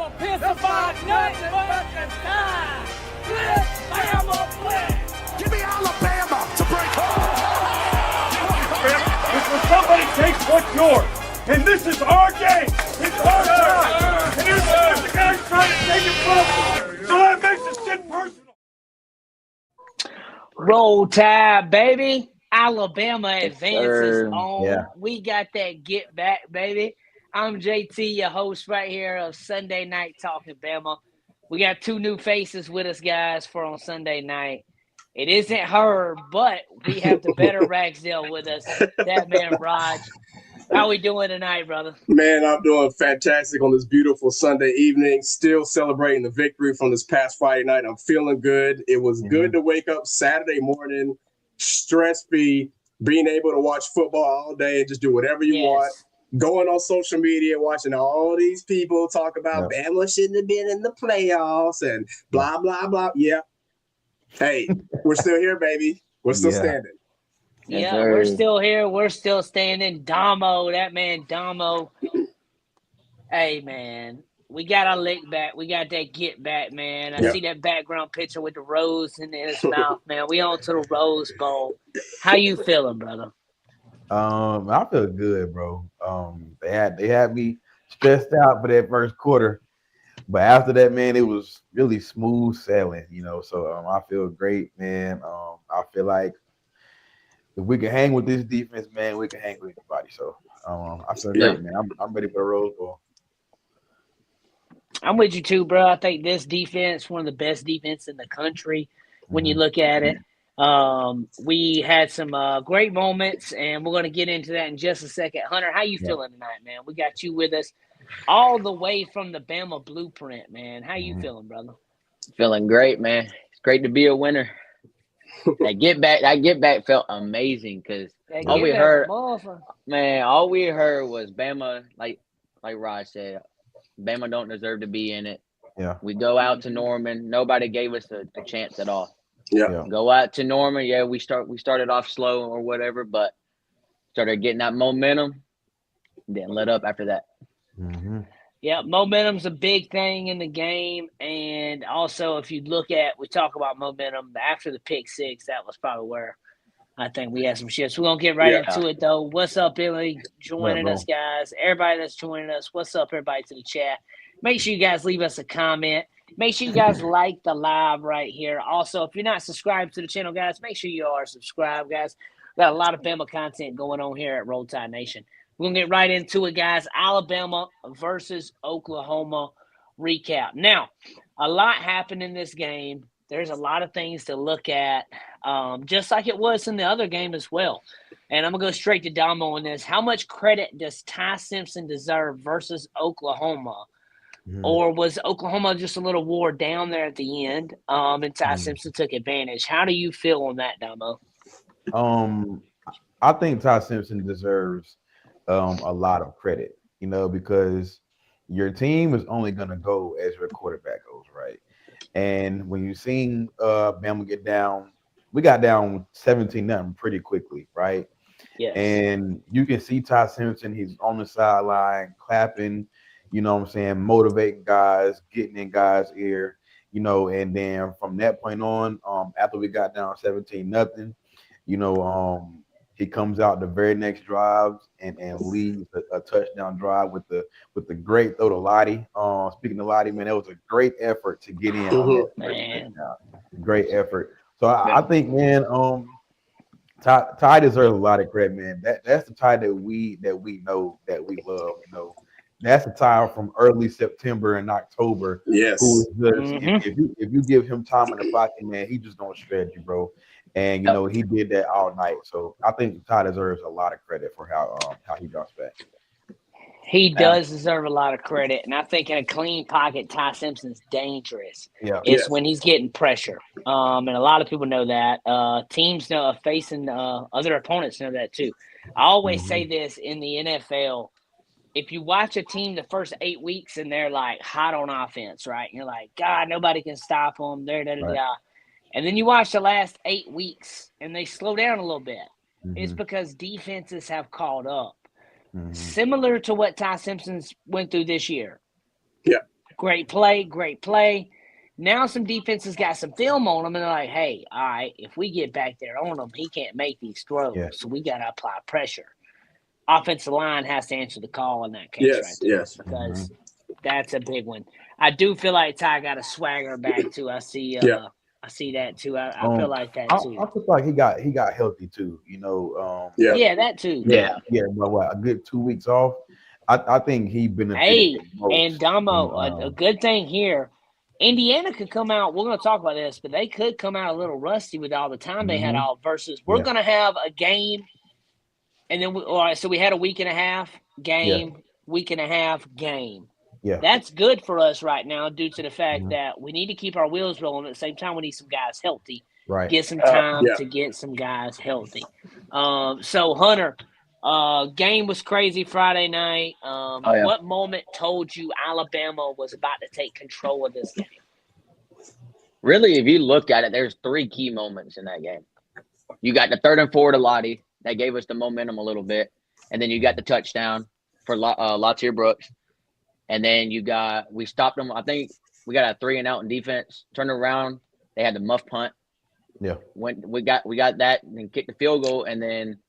don't piss about nothing but the time. Flip, Bama, flip. Give me Alabama to break It's when somebody takes what's yours. And this is our game. It's our time. And here's the guy's trying to take it from us. So that makes this shit personal. Roll Tide, baby. Alabama advances on. Yeah. We got that get back, baby. I'm JT, your host right here of Sunday Night Talk'N Bama. We got two new faces with us, guys, for on Sunday night. It isn't Herb, but we have the better Ragsdale with us. That man, Raj. How we doing tonight, brother? Man, I'm doing fantastic on this beautiful Sunday evening. Still celebrating the victory from this past Friday night. I'm feeling good. It was good to wake up Saturday morning, stress-free, being able to watch football all day and just do whatever you want. Going on social media, watching all these people talk about Bama shouldn't have been in the playoffs and blah, blah, blah. Yeah. Hey, we're still here, baby. We're still standing. Yeah, we're still here. We're still standing. Domo, that man Domo. Hey, man, we got our lick back. We got that get back, man. I see that background picture with the rose in his mouth, man. We on to the Rose Bowl. How you feeling, brother? I feel good, bro. They had me stressed out for that first quarter, but after that, man, it was really smooth sailing, you know. So I feel great, man. I feel like if we can hang with this defense, man, we can hang with anybody. So I feel great, man. I'm ready for the Rose Bowl. I'm with you too, bro. I think this defense, one of the best defense in the country when you look at it. We had some great moments, and we're going to get into that in just a second. Hunter, how you feeling tonight, man? We got you with us all the way from the Bama blueprint, man. How you feeling, brother? Feeling great, man. It's great to be a winner. That get back felt amazing because all we heard was Bama, like Raj said, Bama don't deserve to be in it. Yeah. We go out to Norman. Nobody gave us a chance at all. Yeah. Go out to Norman. Yeah, we started off slow or whatever, but started getting that momentum, then let up after that. Yeah, momentum's a big thing in the game. And also, if you look at, we talk about momentum, after the pick six, that was probably where I think we had some shifts. We're going to get right into it, though. What's up, Billy? Joining us, guys. Everybody that's joining us, what's up, everybody, to the chat? Make sure you guys leave us a comment. Make sure you guys like the live right here. Also, if you're not subscribed to the channel, guys, make sure you are subscribed, guys. We got a lot of Bama content going on here at Roll Tide Nation. We're going to get right into it, guys. Alabama versus Oklahoma recap. Now, a lot happened in this game. There's a lot of things to look at, just like it was in the other game as well. And I'm going to go straight to Damo on this. How much credit does Ty Simpson deserve versus Oklahoma? Or was Oklahoma just a little wore down there at the end, and Ty Simpson took advantage? How do you feel on that, Damo? I think Ty Simpson deserves a lot of credit, you know, because your team is only going to go as your quarterback goes, right? And when you seen Bama get down, we got down 17-0 pretty quickly, right? Yes. And you can see Ty Simpson, he's on the sideline clapping, you know what I'm saying, motivating guys, getting in guys' ear, you know, and then from that point on, after we got down 17-0, you know, he comes out the very next drive and leads a touchdown drive with the great throw to Lottie. Speaking of Lottie, man, that was a great effort to get in on that great effort. So I think, man, Ty deserves a lot of credit, man. That's the Ty that we know, that we love, you know. That's the Ty from early September and October. Yes. Who is just, if you give him time in the pocket, man, he just gonna shred you, bro. And you know he did that all night. So I think Ty deserves a lot of credit for how he bounced back. He does deserve a lot of credit, and I think in a clean pocket, Ty Simpson's dangerous. Yeah, it's when he's getting pressure, and a lot of people know that. Teams know facing other opponents know that too. I always say this in the NFL. If you watch a team the first 8 weeks and they're like hot on offense, right? And you're like, God, nobody can stop them. And then you watch the last 8 weeks and they slow down a little bit. It's because defenses have caught up. Similar to what Ty Simpson's went through this year. Yeah. Great play. Now some defenses got some film on him, and they're like, hey, all right, if we get back there on him, he can't make these throws. Yeah. So we got to apply pressure. Offensive line has to answer the call in that case Yes, right there. yes. Because that's a big one. I do feel like Ty got a swagger back, too. I see I see that, too. I feel like that, too. I feel like he got healthy, too. You know, Yeah, that, too. Yeah. But what, a good 2 weeks off? I think he benefited. Hey, most. and Domo, a good thing here, Indiana could come out. We're going to talk about this, but they could come out a little rusty with all the time they had off. Versus we're going to have a game, and then all right. So we had a week and a half game, week and a half game. Yeah, that's good for us right now due to the fact that we need to keep our wheels rolling. At the same time, we need some guys healthy. Right. Get some time to get some guys healthy. So Hunter. Game was crazy Friday night. What moment told you Alabama was about to take control of this game? Really, if you look at it, there's 3 key moments in that game. You got the 3rd and 4 to Lottie. That gave us the momentum a little bit. And then you got the touchdown for Lazier Brooks. And then we stopped them. I think we got a 3-and-out in defense. Turned around. They had the muff punt. Yeah. We got that and then kicked the field goal. And then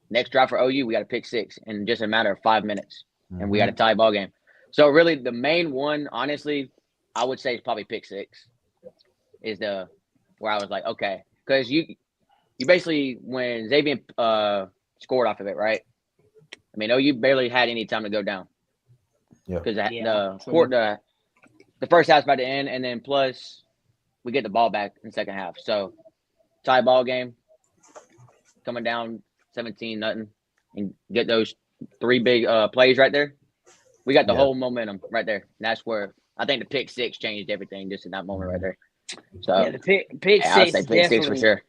next drive for OU, we got a pick 6 in just a matter of 5 minutes, and we got a tie ball game. So really, the main one, honestly, I would say is probably pick 6. Is where I was like, okay, because you basically when Xavier scored off of it, right? I mean, OU barely had any time to go down. Yeah. Because the first half's about to end, and then plus we get the ball back in the second half. So tie ball game, coming down 17-0, and get those 3 big plays right there. We got the whole momentum right there. And that's where I think the pick 6 changed everything just in that moment right there. So the pick 6 I'd say pick 6 for sure.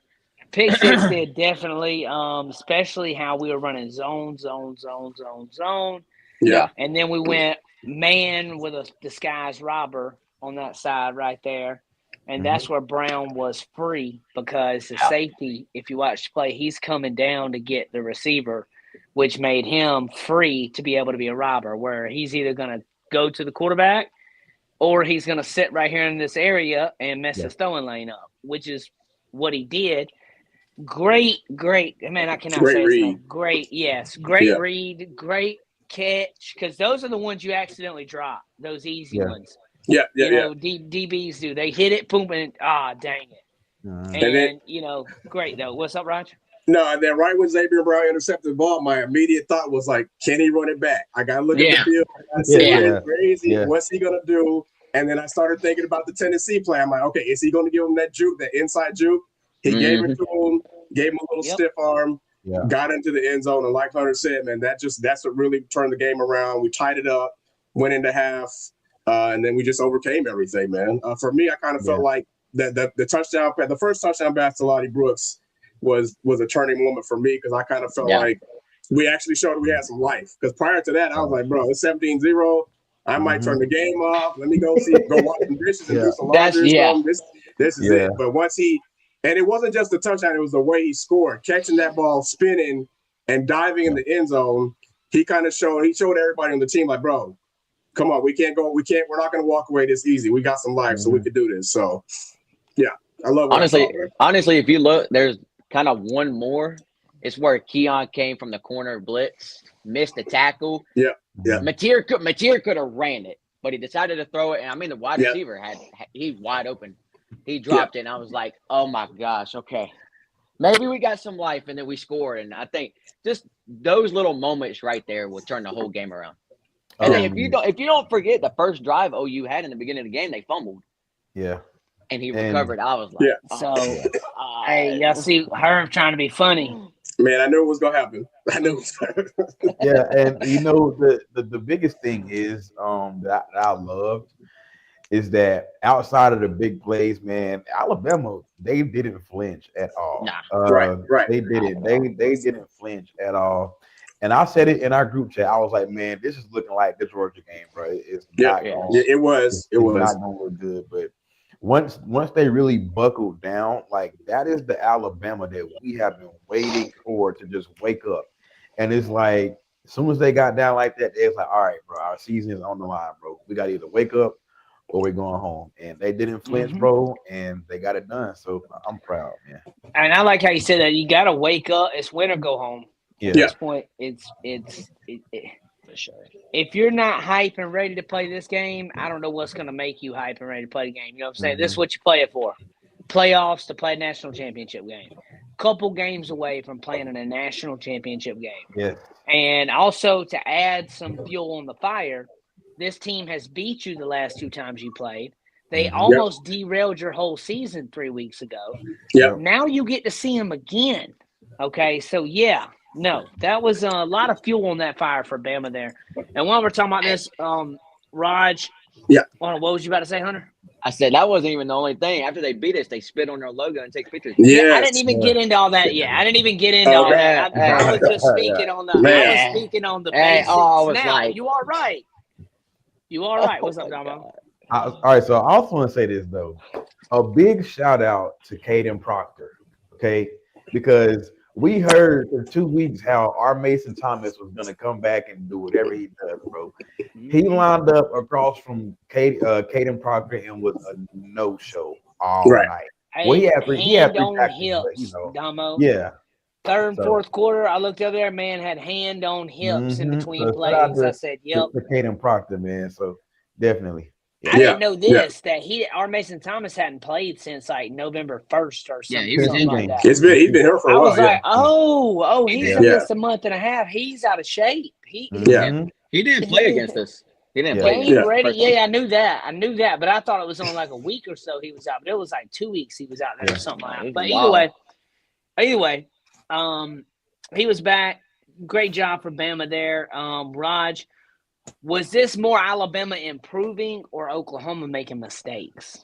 Pick 6 did definitely, especially how we were running zone. Yeah. And then we went man with a disguised robber on that side right there. And that's where Brown was free because the safety, if you watch the play, he's coming down to get the receiver, which made him free to be able to be a robber, where he's either going to go to the quarterback or he's going to sit right here in this area and mess his throwing lane up, which is what he did. Great. Man, I cannot say his name. Great read, great catch, because those are the ones you accidentally drop, those easy ones. DBs do. They hit it, boom, and dang it. And then, great though. What's up, Roger? No, and then right when Xavier Brown intercepted the ball, my immediate thought was like, can he run it back? I got to look at the field. I said, it's crazy. Yeah. What's he going to do? And then I started thinking about the Tennessee play. I'm like, okay, is he going to give him that juke, that inside juke? He gave it to him, gave him a little stiff arm, got into the end zone. And like Hunter said, man, that's what really turned the game around. We tied it up, went into half. And then we just overcame everything, man. For me, I kind of felt like the touchdown, the first touchdown pass to Lazier Brooks was a turning moment for me because I kind of felt like we actually showed we had some life. Because prior to that, I was like, bro, it's 17-0. I might turn the game off. Let me go wash some dishes and do some laundry. This is it. But once and it wasn't just the touchdown, it was the way he scored, catching that ball, spinning, and diving in the end zone. He showed everybody on the team like, bro, come on, we're not going to walk away this easy. We got some life, so we could do this. So, I love it. Honestly, if you look, there's kind of one more. It's where Keon came from the corner blitz, missed the tackle. Yeah. Mateer could have ran it, but he decided to throw it. And I mean, the wide receiver he's wide open. He dropped it, and I was like, oh my gosh, okay. Maybe we got some life, and then we scored. And I think just those little moments right there will turn the whole game around. And then if you don't forget the first drive OU had in the beginning of the game, they fumbled. Yeah. And he recovered. I was like, hey, y'all see Herb trying to be funny. Man, I knew it was gonna happen. I knew it was Yeah, and the biggest thing is that I loved is that outside of the big plays, man, Alabama, they didn't flinch at all. Right. They didn't. They didn't flinch at all. And I said it in our group chat. I was like, man, this is looking like the Georgia game, bro. It's not it was not gonna look good. But once they really buckled down, like that is the Alabama that we have been waiting for to just wake up. And it's like As soon as they got down like that, they was like, all right, bro, our season is on the line, bro. We got to either wake up or we're going home. And they didn't flinch, bro, and they got it done. So I'm proud, man. And I like how you said that. You got to wake up. It's win or go home. Yeah. At this point, it's for sure. If you're not hype and ready to play this game, I don't know what's going to make you hype and ready to play the game. You know what I'm saying? This is what you play it for. Playoffs to play a national championship game. Couple games away from playing in a national championship game. Yeah. And also to add some fuel on the fire, this team has beat you the last 2 times you played. They almost derailed your whole season 3 weeks ago. Yep. Now you get to see them again. Okay, so that was a lot of fuel on that fire for Bama there. And while we're talking about this, Raj, what was you about to say, Hunter? I said that wasn't even the only thing. After they beat us, they spit on their logo and take pictures. Yes. I didn't even get into all that yet. I didn't even get into all that. I was just speaking on the. I was speaking on the basics. I was now, like, you are right. You are right. What's up, Domo? All right, so I also want to say this though. A big shout out to Caden Proctor, okay? Because we heard for 2 weeks how our Mason Thomas was going to come back and do whatever he does, bro. He lined up across from Caden Proctor and was a no-show all night. Hey, Well, he had hand on practice, hips, but, Domo. Yeah. Third and fourth quarter, I looked over there, man, had hand on hips in between So plays. I said, yep. To Caden Proctor, man. So definitely. I didn't know this, that our Mason Thomas hadn't played since like November 1st or something. Yeah, he was something like that. He's been here for a I while. was like, he's missed a month and a half. He's out of shape. He didn't play against us. He didn't play. Game ready. Yeah, I knew that. But I thought it was only like a week or so he was out. But it was like 2 weeks he was out there or something like that. But either way, he was back. Great job for Bama there. Raj, was this more Alabama improving or Oklahoma making mistakes?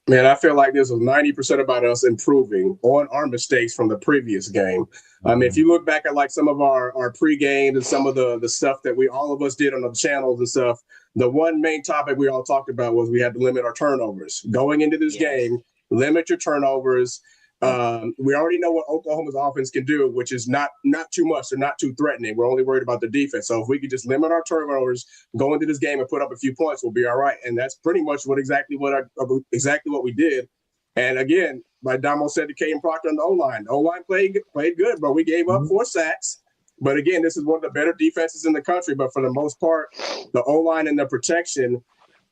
Man, I feel like this was 90% about us improving on our mistakes from the previous game. I mean, if you look back at like some of our pre-games and some of the stuff that all of us did on the channels and stuff, the one main topic we all talked about was we had to limit our turnovers. Going into this game, limit your turnovers. We already know what Oklahoma's offense can do, which is not too much. They're not too threatening. We're only worried about the defense. So if we could just limit our turnovers, go into this game and put up a few points, we'll be all right. And that's pretty much exactly what we did. And again, like Damo said to Caden Proctor on the O-line. The O-line played good, but we gave up 4 sacks. But again, this is one of the better defenses in the country. But for the most part, the O-line and the protection,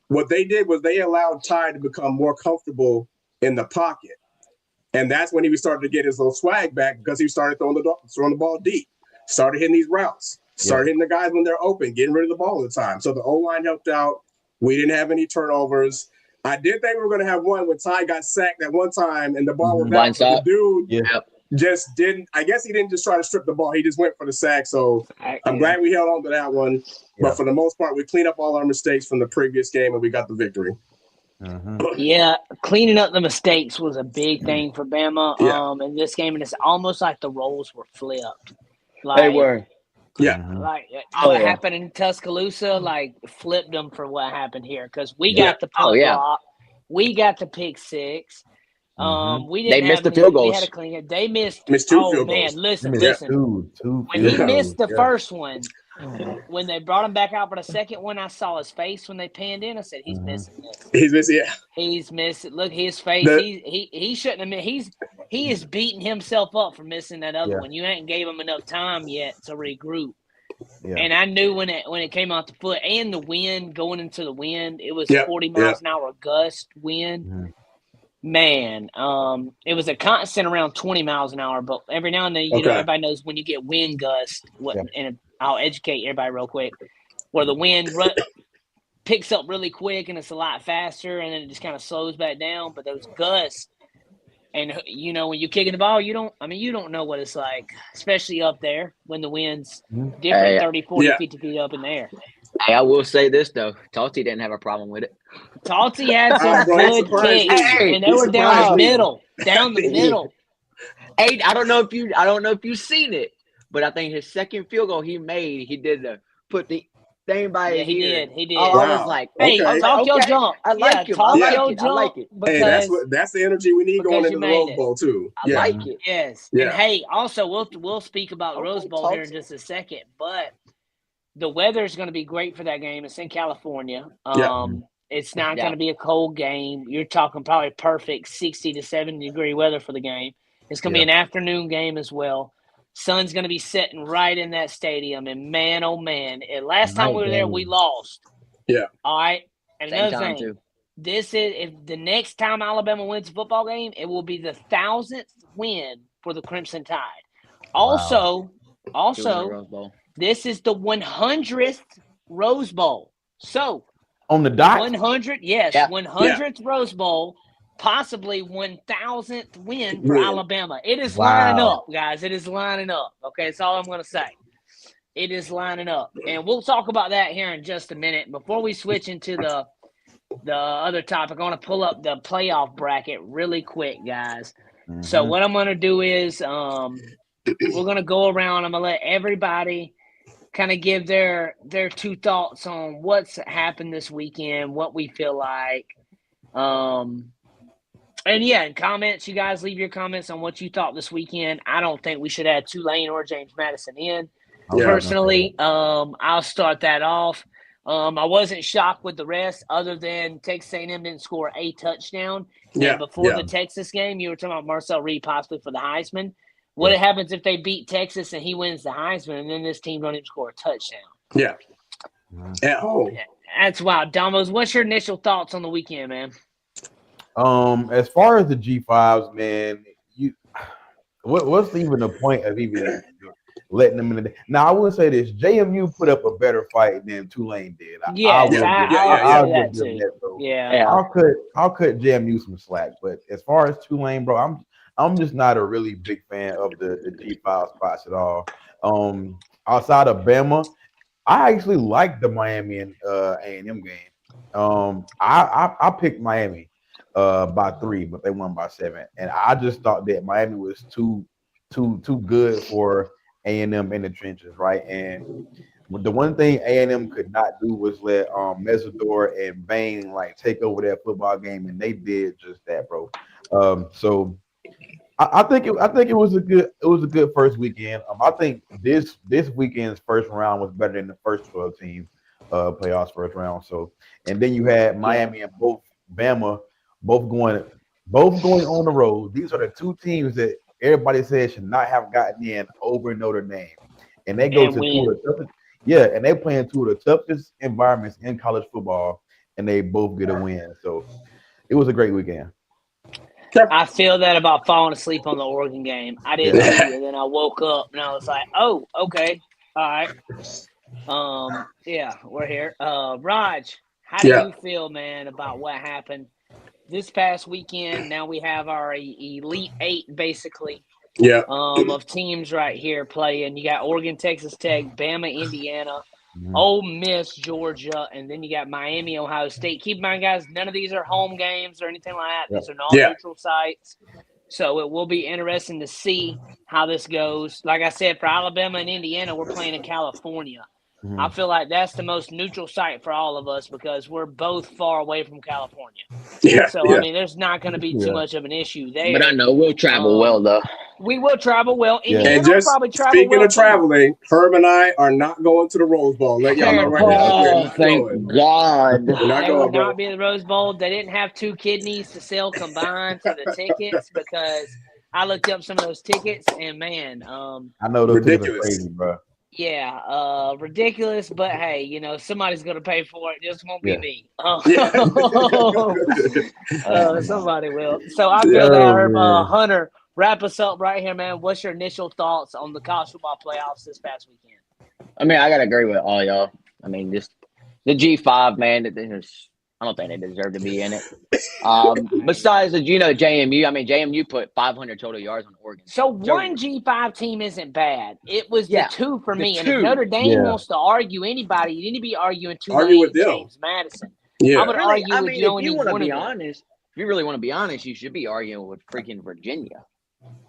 what they did was they allowed Ty to become more comfortable in the pocket. And that's when he started to get his little swag back because he started throwing the ball deep, started hitting these routes, started hitting the guys when they're open, getting rid of the ball all the time. So the O-line helped out. We didn't have any turnovers. I did think we were going to have one when Ty got sacked at one time and the ball was out. The dude just didn't – I guess he didn't just try to strip the ball. He just went for the sack. So I'm glad we held on to that one. But for the most part, we cleaned up all our mistakes from the previous game and we got the victory. Yeah, cleaning up the mistakes was a big thing for Bama in this game, and it's almost like the roles were flipped. Like, they were. Like what happened in Tuscaloosa, like flipped them for what happened here because we got the punt block, we got the pick six. We didn't. They missed the field goals. We had to clean it. They missed 2 field goals. Man, listen. Two when he missed the first one, when they brought him back out for the second one, I saw his face when they panned in. I said, "He's missing this. He's missing. Yeah, he's missing. Look, his face. He shouldn't have missed. He is beating himself up for missing that other one. You ain't gave him enough time yet to regroup." And I knew when it came out the foot and the wind going into the wind, it was 40 miles an hour gust wind. Man, it was a constant around 20 miles an hour, but every now and then, you know, everybody knows when you get wind gust, and I'll educate everybody real quick, where the wind picks up really quick and it's a lot faster, and then it just kind of slows back down. But those gusts, and you know, when you're kicking the ball, you don't know what it's like, especially up there when the wind's different, 30, 40, 50 feet up in the air. Hey, I will say this though, Talty didn't have a problem with it. Talty had some good kicks, and they were down the middle. Hey, I don't know if you've seen it, but I think his second field goal he made, he did put the thing by his ear. He did. Oh, I was like, hey, talk your jump. I like it. I like it. Hey, that's the energy we need going into the Rose Bowl too. I like it. Yes. Yeah. And hey, also we'll speak about the Rose Bowl here in just a second, but The weather is going to be great for that game. It's in California. It's not Yeah. going to be a cold game. You're talking probably perfect 60 to 70 degree weather for the game. It's going to be an afternoon game as well. Sun's going to be setting right in that stadium. And man, oh man, last time we were there, we lost. Yeah. All right. And Same another time, thing, too. this is if the next time Alabama wins a football game, it will be the 1,000th win for the Crimson Tide. Also, Rose Bowl. this is the 100th Rose Bowl. So on the dot, 100, yes, 100th Rose Bowl, possibly 1,000th win for Alabama. It is lining up, guys. It is lining up. Okay, that's all I'm going to say. It is lining up, and we'll talk about that here in just a minute. Before we switch into the other topic, I want to pull up the playoff bracket really quick, guys. So what I'm going to do is we're going to go around. I'm going to let everybody kind of give their two thoughts on what's happened this weekend, what we feel like. And in comments, you guys leave your comments on what you thought this weekend. I don't think we should add Tulane or James Madison in. Personally, I'll start that off. I wasn't shocked with the rest, other than Texas A&M didn't score a touchdown. And before the Texas game, you were talking about Marcel Reed possibly for the Heisman. What happens if they beat Texas and he wins the Heisman, and then this team don't even score a touchdown? Yeah. At home. That's wild. Domos, what's your initial thoughts on the weekend, man? As far as the G5s, man, what's even the point of even letting them in the – now, I will say this. JMU put up a better fight than Tulane did. I'll give them that. I'll cut JMU some slack. But as far as Tulane, bro, I'm just not a really big fan of the G5 spots at all. Outside of Bama, I actually like the Miami and A&M game. I picked Miami by 3, but they won by 7, and I just thought that Miami was too good for A&M in the trenches, right? And the one thing A&M could not do was let Mesidor and Bain take over that football game, and they did just that, bro. So I think it was a good first weekend. I think this weekend's first round was better than the first 12 team playoffs first round. So, and then you had Miami and Bama both going on the road. These are the two teams that everybody says should not have gotten in over Notre Dame, and they go to two of the toughest. Yeah, and they play in two of the toughest environments in college football, and they both get a win. So it was a great weekend. I feel that about falling asleep on the Oregon game. I didn't see it, and then I woke up and I was like, "Oh, okay, all right." We're here. Raj, how do you feel, man, about what happened this past weekend? Now we have our Elite Eight, basically. Of teams right here playing. You got Oregon, Texas Tech, Bama, Indiana, Ole Miss, Georgia, and then you got Miami, Ohio State. Keep in mind, guys, none of these are home games or anything like that. These are all neutral sites. So it will be interesting to see how this goes. Like I said, for Alabama and Indiana, we're playing in California. I feel like that's the most neutral site for all of us because we're both far away from California. I mean, there's not going to be too much of an issue there. But I know we'll travel well, though. We will travel well. And just speaking of traveling, Herb and I are not going to the Rose Bowl. Let y'all know right now. Thank God. They will not be in the Rose Bowl. They didn't have 2 kidneys to sell combined for the tickets because I looked up some of those tickets and man, I know those tickets are crazy, bro. Yeah, ridiculous, but hey, somebody's gonna pay for it. Just won't be me. Somebody will. So I feel that Herb, Hunter, wrap us up right here, man. What's your initial thoughts on the college football playoffs this past weekend? I mean, I gotta agree with all y'all. I mean, just the G5, man. I don't think they deserve to be in it. Besides the JMU, I mean, JMU put 500 total yards on Oregon. So one G5 team isn't bad. It was the 2 for me. And if Notre Dame wants to argue anybody, you need to be arguing Tulane and James Madison. I would argue with you. If you want to be honest, if you really want to be honest, you should be arguing with freaking Virginia.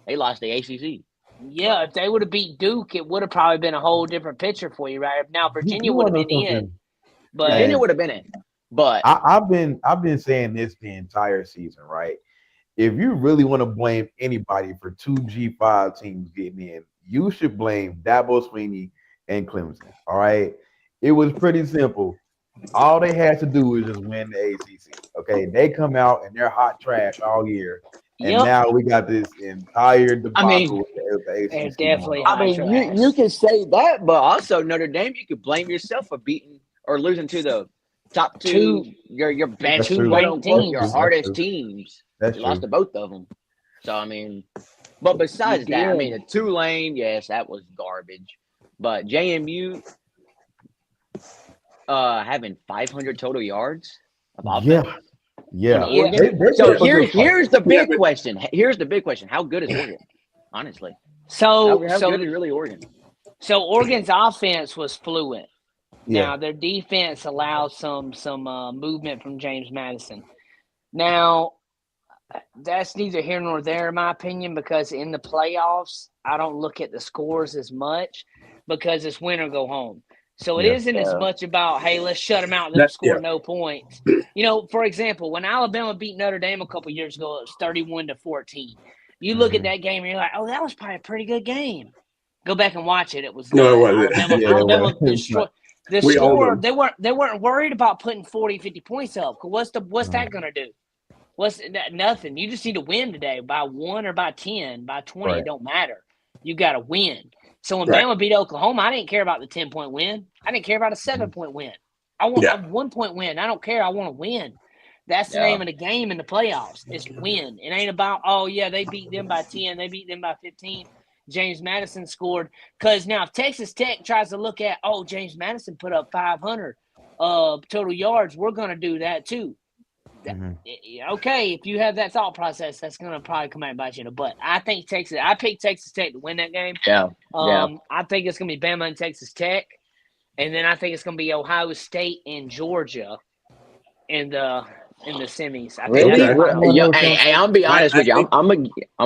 They lost the ACC. Yeah, if they would have beat Duke, it would have probably been a whole different picture for you, right? Now Virginia would have been in. But Virginia would have been in. But I've been saying this the entire season, right? If you really want to blame anybody for 2 G5 teams getting in, you should blame Dabo Swinney and Clemson. All right. It was pretty simple. All they had to do was just win the ACC. Okay, they come out and they're hot trash all year, and Yep. now we got this entire I mean, debacle with the They're ACC definitely going on. I mean, you can say that, but also Notre Dame, you could blame yourself for beating or losing to the top two, your best, That's true. quote unquote, your teams. hardest That's teams. That's You lost true. to both of them. So I mean, but besides You that, I did. mean, the Tulane, yes, that was garbage. But JMU having 500 total yards of offense. Yeah. Yeah. They So put up a good fight. here's the big question. Here's the big question. How good is Oregon? Honestly, So how good is really Oregon? So Oregon's offense was fluent. Yeah. Now their defense allowed some movement from James Madison. Now that's neither here nor there in my opinion, because in the playoffs I don't look at the scores as much because it's win or go home. So it Yeah. isn't as much about, hey, let's shut them out and let them That- score yeah. no points. You know, for example, when Alabama beat Notre Dame a couple years ago, it was 31-14. You look at that game and you're like, oh, that was probably a pretty good game. Go back and watch it. It was No, it not. wasn't. Yeah, it Alabama wasn't. destroyed the We owned score. them. They weren't worried about putting 40, 50 points up. What's that gonna do? Nothing. You just need to win today by 1 or by 10, by 20. Right. It don't matter. You got to win. So when Right. Bama beat Oklahoma, I didn't care about the 10-point win. I didn't care about a 7-point win. I want a 1-point win. I don't care. I want to win. That's the name of the game in the playoffs. It's win. It ain't about, oh, yeah, they beat them by 10. They beat them by 15. James Madison scored. Because now if Texas Tech tries to look at, oh, James Madison put up 500 total yards, we're going to do that too. Okay, if you have that thought process, that's going to probably come out and bite you in the butt. I picked Texas Tech to win that game. I think it's going to be Bama and Texas Tech. And then I think it's going to be Ohio State and Georgia in the semis. I think Really? that's Hey, I'll be honest with you. think- I'm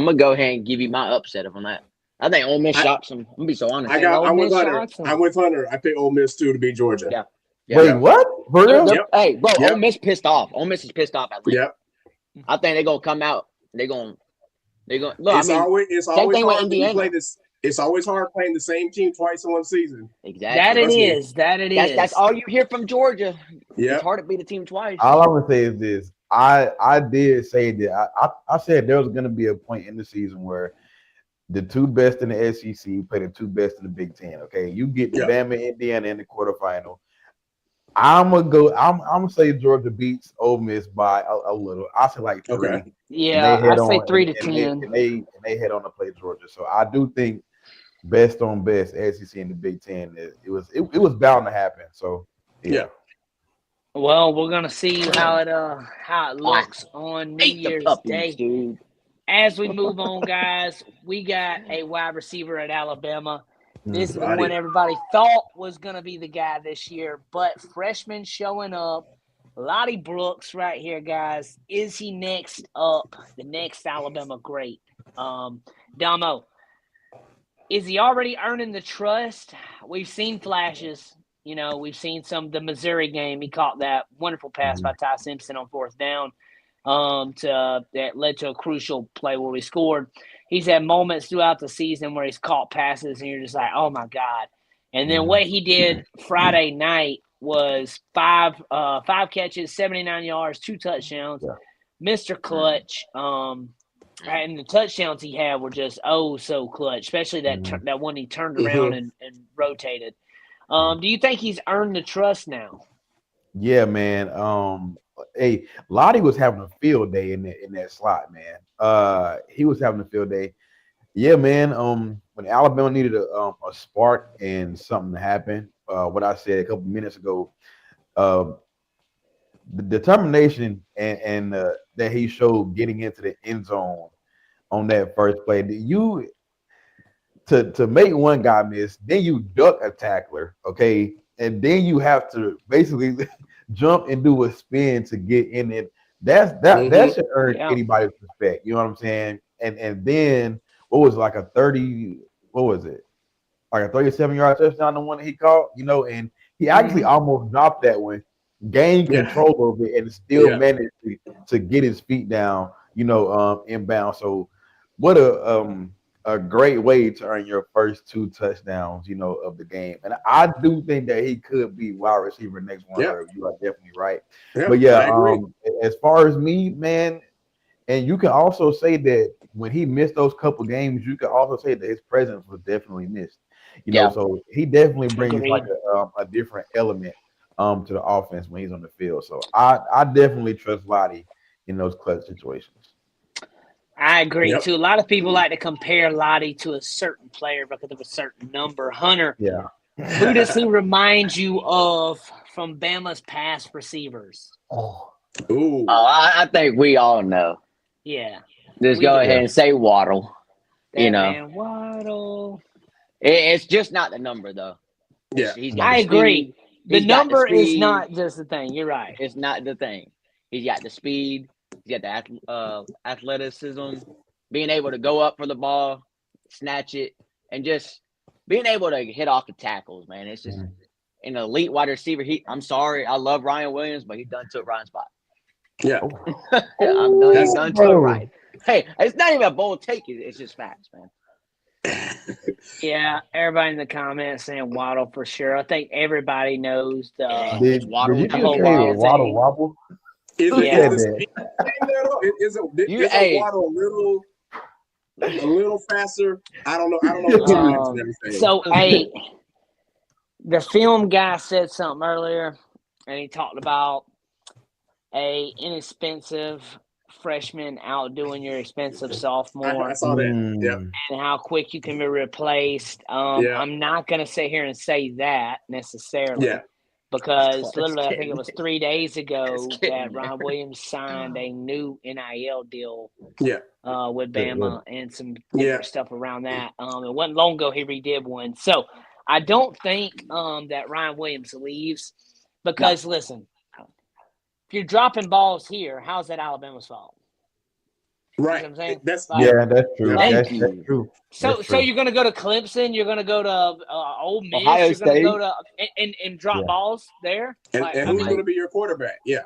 gonna go ahead and give you my upset on that. I think Ole Miss shocks them. I'm gonna be so honest. I'm with Miss Hunter. shocks them. I'm with Hunter. I picked Ole Miss too to beat Georgia. Yeah. Wait, what? For real? Yep. Hey, bro, Yep. Ole Miss pissed off. Ole Miss is pissed off at least. Yep. I think they're gonna come out. They're gonna. Look, It's always same thing with hard when you Indiana. play this. It's always hard playing the same team twice in one season. Exactly. That it Trust me. is. That it is. That's all you hear from Georgia. Yeah. It's hard to beat a team twice. All I'm gonna say is this: I did say that I said there was gonna be a point in the season where the two best in the SEC play the two best in the Big Ten. Okay, you get Bama, Indiana in the quarterfinal. I'm gonna say Georgia beats Ole Miss by a little. I say like 3. Okay. Yeah, I say 3 to 10. And they head on to play Georgia. So I do think best on best SEC in the Big Ten. It was bound to happen. So yeah. Well, we're gonna see how it looks on New Year's Day. Dude. As we move on, guys, we got a wide receiver at Alabama. This is the one everybody thought was going to be the guy this year, but freshman showing up. Lotzeir Brooks right here, guys. Is he next up, the next Alabama great? Domo, is he already earning the trust? We've seen flashes. You know, we've seen the Missouri game. He caught that wonderful pass by Ty Simpson on 4th down. That led to a crucial play where we scored. He's had moments throughout the season where he's caught passes and you're just like, oh my God. And then what he did Friday night was five catches, 79 yards, 2 touchdowns. Mr. Clutch. And the touchdowns he had were just so clutch, especially that one he turned around and rotated. Do you think he's earned the trust now? Yeah, man. Hey, Lottie was having a field day in that slot, man. He was having a field day. Yeah, man. When Alabama needed a spark and something to happen, what I said a couple minutes ago, the determination and that he showed getting into the end zone on that first play. To make one guy miss, then you duck a tackler, okay, and then you have to basically jump and do a spin to get in it. That should earn anybody's respect. You know what I'm saying? And then what was it, like a 30? What was it? Like a 37-yard touchdown, the one that he caught. You know, and he actually almost dropped that one, gained control of it, and still managed to get his feet down. You know, inbound. So what a a great way to earn your first 2 touchdowns, of the game. And I do think that he could be wide receiver next one. Yeah. Herb. You are definitely right. Yeah, But yeah, I agree. as far as me, man, and you can also say that when he missed those couple games, you can also say that his presence was definitely missed. Yeah. So he definitely brings Agreed. like a different element to the offense when he's on the field. So I definitely trust Lottie in those clutch situations. I agree Yep. too. A lot of people like to compare Lottie to a certain player because of a certain number. Hunter, Yeah. who does he remind you of from Bama's past receivers? Ooh. I think we all know. Yeah. Just We go do. ahead and say Waddle. That man Waddle. It's just not the number though. Yeah. He's got I the agree. speed. The He's got the number is speed. not just the thing. You're right. It's not the thing. He's got the speed. He's got the athleticism, being able to go up for the ball, snatch it, and just being able to hit off the tackles, man. It's just an elite wide receiver. I'm sorry, I love Ryan Williams, but he done took Ryan's spot. Yeah. I'm done. He done took bro. Ryan. Hey, it's not even a bold take. It's just facts, man. Yeah, everybody in the comments saying Waddle for sure. I think everybody knows the Did Waddle. you the just whole say Waddle Waddle thing. Wobble? Is Yeah. it is Hey. Waddle a little faster? I don't know. I don't know the times and everything. So the film guy said something earlier, and he talked about a inexpensive freshman outdoing your expensive sophomore. I saw that. Yep. And how quick you can be replaced. I'm not going to sit here and say that necessarily. Yeah. Because literally, I think it was 3 days ago that Ron Williams signed a new NIL deal Yeah. with Bama and some different stuff around that. It wasn't long ago he redid one. So I don't think that Ryan Williams leaves because, listen, if you're dropping balls here, how's that Alabama's fault? Right. You know what I'm saying? That's That's true. Thank That's true. So you're going to go to Clemson, you're going to go to Ole Miss, Ohio you're going to go State. to and drop balls there. and who's going to be your quarterback? Yeah.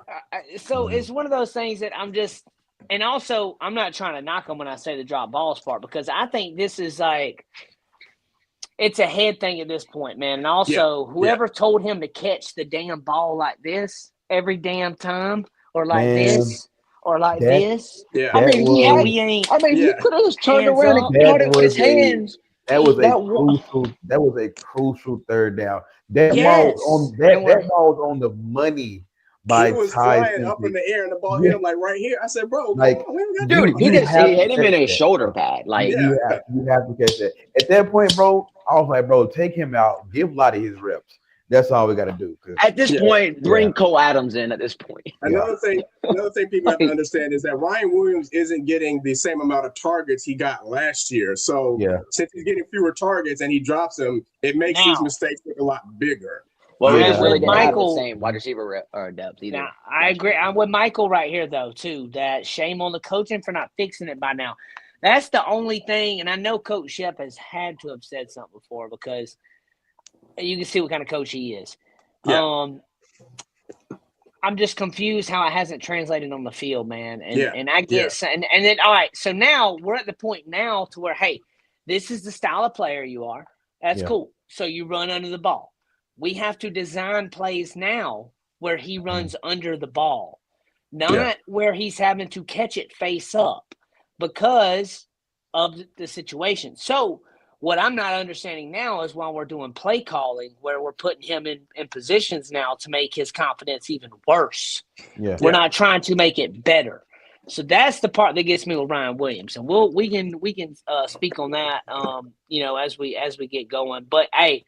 So it's one of those things that I'm just – and also I'm not trying to knock them when I say the drop balls part because I think this is like – it's a head thing at this point, man. And also whoever told him to catch the damn ball like this every damn time or like this or like this. Yeah. I mean, he could have just turned Hands around up. and caught it with his hands. That was a crucial third down. That ball was on the money by he was Ty flying up in the air and the ball Yeah. hit him like right here. I said, bro, Like, Dude, he just hit him in a shoulder pad. Like, you have to catch that. At that point, bro, I was like, bro, take him out. Give Lottie his reps. That's all we got to do. at this point, bring Cole Adams in at this point. Another thing people have to understand is that Ryan Williams isn't getting the same amount of targets he got last year. So since he's getting fewer targets and he drops them, it makes these mistakes look a lot bigger. Well, Yeah. we really didn't have Michael- the same wide receiver depth either. Now, I agree. I'm with Michael right here, though, too, that shame on the coaching for not fixing it by now. That's the only thing, and I know Coach Shep has had to have said something before because you can see what kind of coach he is. Yeah. I'm just confused how it hasn't translated on the field, man. And I get and then all right, so now we're at the point now to where, hey, this is the style of player you are. That's cool. So you run under the ball. We have to design plays now where he runs under the ball, not where he's having to catch it face up because of the situation. So what I'm not understanding now is while we're doing play calling, where we're putting him in positions now to make his confidence even worse. Yeah. We're not trying to make it better. So that's the part that gets me with Ryan Williams, and we can speak on that, as we get going. But hey,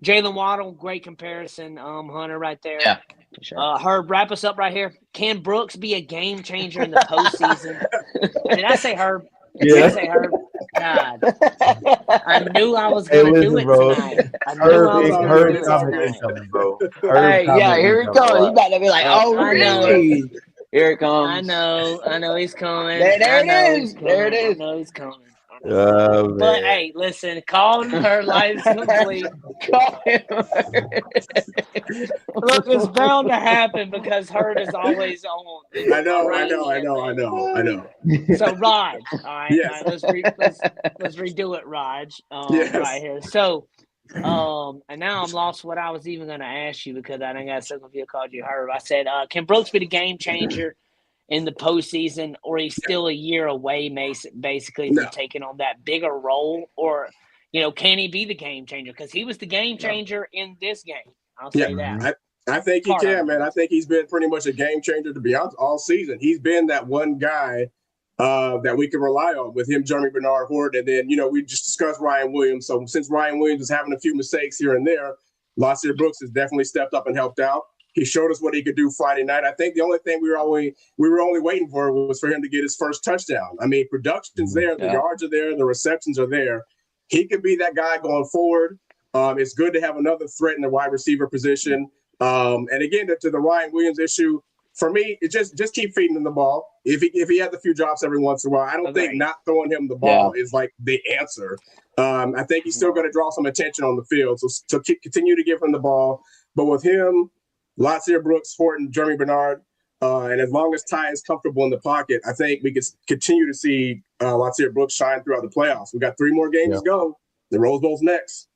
Jalen Waddle, great comparison, Hunter, right there. Yeah, for sure. Herb, wrap us up right here. Can Brooks be a game changer in the postseason? Did I say Herb? Did I say Herb? God, I knew I was going to do it tonight. I knew I was going to do it tonight. Bro. Hey, here he comes. He's about to be like, oh, I know. really? Here it comes. I know he's coming. There it is. I know he's coming. But man. hey, listen, calling her license complete. Call him. Look, it's bound to happen because Hurt is always on. I know. So Raj, all right, Yes. let's redo it, Raj. Yes. Right here. So, and now I'm lost what I was even going to ask you because I didn't got so confused. Called you Herb. I said, can Brooks be the game changer in the postseason, or he's still a year away, basically, from taking on that bigger role, or can he be the game changer? Because he was the game changer in this game. I'll say that. I think he can, man. I think he's been pretty much a game changer, to be honest, all season. He's been that one guy that we can rely on with him, Jeremy Bernard Hort. And then, we just discussed Ryan Williams. So since Ryan Williams is having a few mistakes here and there, Lazier Brooks has definitely stepped up and helped out. He showed us what he could do Friday night. I think the only thing we were only waiting for was for him to get his first touchdown. I mean, production's there, the yards are there, the receptions are there. He could be that guy going forward. It's good to have another threat in the wide receiver position. And again, to the Ryan Williams issue, for me, it just keep feeding him the ball. If he has a few drops every once in a while, I don't think not throwing him the ball is like the answer. I think he's still going to draw some attention on the field. So continue to give him the ball. But with him, Lotzeir Brooks, Horton, Jeremy Bernard, and as long as Ty is comfortable in the pocket, I think we could continue to see Lotzeir Brooks shine throughout the playoffs. We got 3 more games to go. The Rose Bowl's next.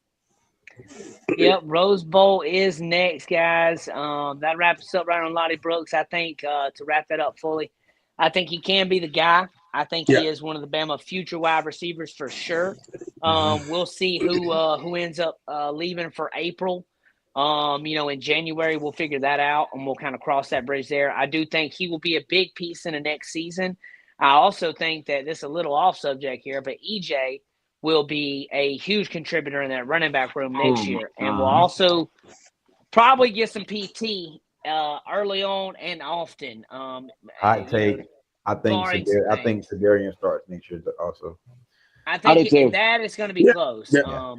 Yep, Rose Bowl is next, guys. That wraps up right on Lottie Brooks. I think to wrap that up fully, I think he can be the guy. I think he is one of the Bama future wide receivers for sure. We'll see who ends up leaving for April. In January, we'll figure that out, and we'll kind of cross that bridge there. I do think he will be a big piece in the next season. I also think that this is a little off subject here, but EJ will be a huge contributor in that running back room next year. And we'll also probably get some PT early on and often. I think Sedarian starts next year also. I think that is going to be close. Yeah.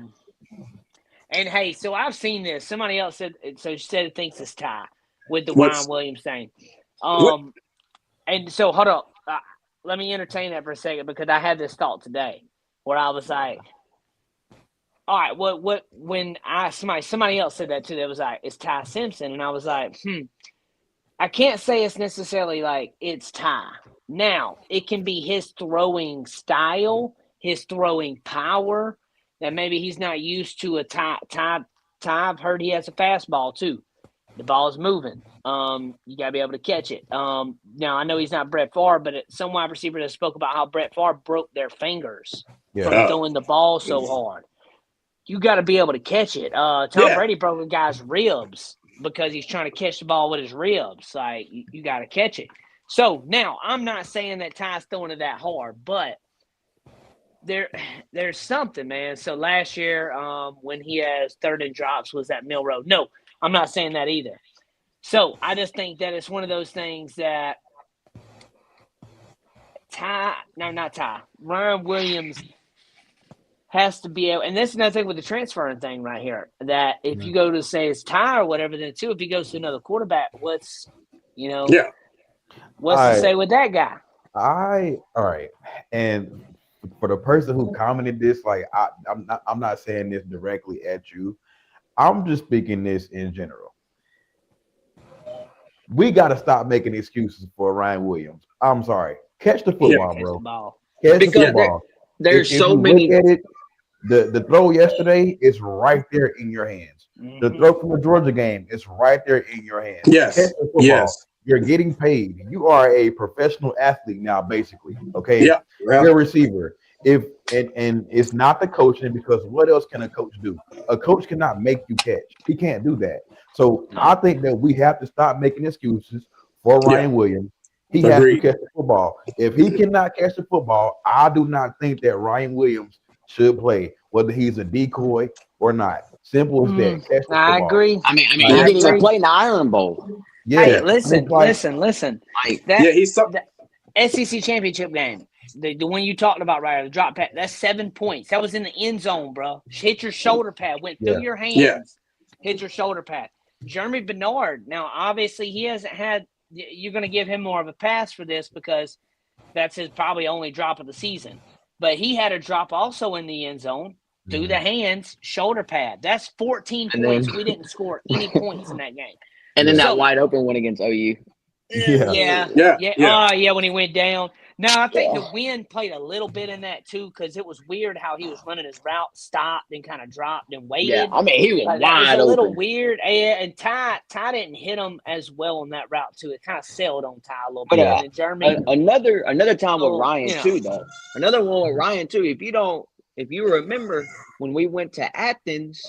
And hey, so I've seen this. Somebody else said it thinks it's Ty with the Ryan Williams thing. And so hold up. Let me entertain that for a second because I had this thought today where I was like, all right, when somebody else said that too, that was like, it's Ty Simpson. And I was like, I can't say it's necessarily like it's Ty. Now, it can be his throwing style, his throwing power, that maybe he's not used to a Ty. I've heard he has a fastball too. The ball is moving. You got to be able to catch it. Now, I know he's not Brett Favre, but some wide receivers have spoke about how Brett Favre broke their fingers from throwing the ball so hard. You got to be able to catch it. Tom Brady broke a guy's ribs because he's trying to catch the ball with his ribs. Like, you got to catch it. So, now, I'm not saying that Ty's throwing it that hard, but there's something, man. So, last year when he has 3rd and drops was at Mill Road. No, I'm not saying that either. So, I just think that it's one of those things that Ryan Williams has to be able, and this is another thing with the transferring thing right here, that if you go to say it's Ty or whatever, then too, if he goes to another quarterback, what's to say with that guy? All right. And for the person who commented this, like I'm not saying this directly at you. I'm just speaking this in general. We got to stop making excuses for Ryan Williams. I'm sorry. Catch the football, bro. Catch the football. There's so many. Look at it, the throw yesterday is right there in your hands. Mm-hmm. The throw from the Georgia game is right there in your hands. Yes. Catch the football. Yes. You're getting paid. You are a professional athlete now, basically. Okay. Yeah. You're a receiver. And it's not the coaching, because what else can a coach do? A coach cannot make you catch. He can't do that. So I think that we have to stop making excuses for Ryan Williams. He has to catch the football. If he cannot catch the football, I do not think that Ryan Williams should play, whether he's a decoy or not. Simple as that. Catch the I football. agree. I mean, he didn't even play in the Iron Bowl. Yeah. Hey, listen. He's the SEC championship game. The one you talked about right, the drop pass, that's 7 points. That was in the end zone, bro. Hit your shoulder pad, went through your hands. Yeah. Hit your shoulder pad. Jeremy Bernard, now obviously he hasn't had – you're going to give him more of a pass for this because that's his probably only drop of the season. but he had a drop also in the end zone through the hands, shoulder pad. That's 14 And points. then- We didn't score any points in that game. And then So- that wide open one against OU. Yeah. When he went down. Now I think the wind played a little bit in that too, because it was weird how he was running his route, stopped, and kind of dropped and waited. Yeah, I mean, he was That wide was a little open. weird. And Ty didn't hit him as well on that route too. It kind of sailed on Ty a little But, bit. And Jeremy, Another time with Oh, Ryan yeah. too, though. Another one with Ryan too. If you remember when we went to Athens,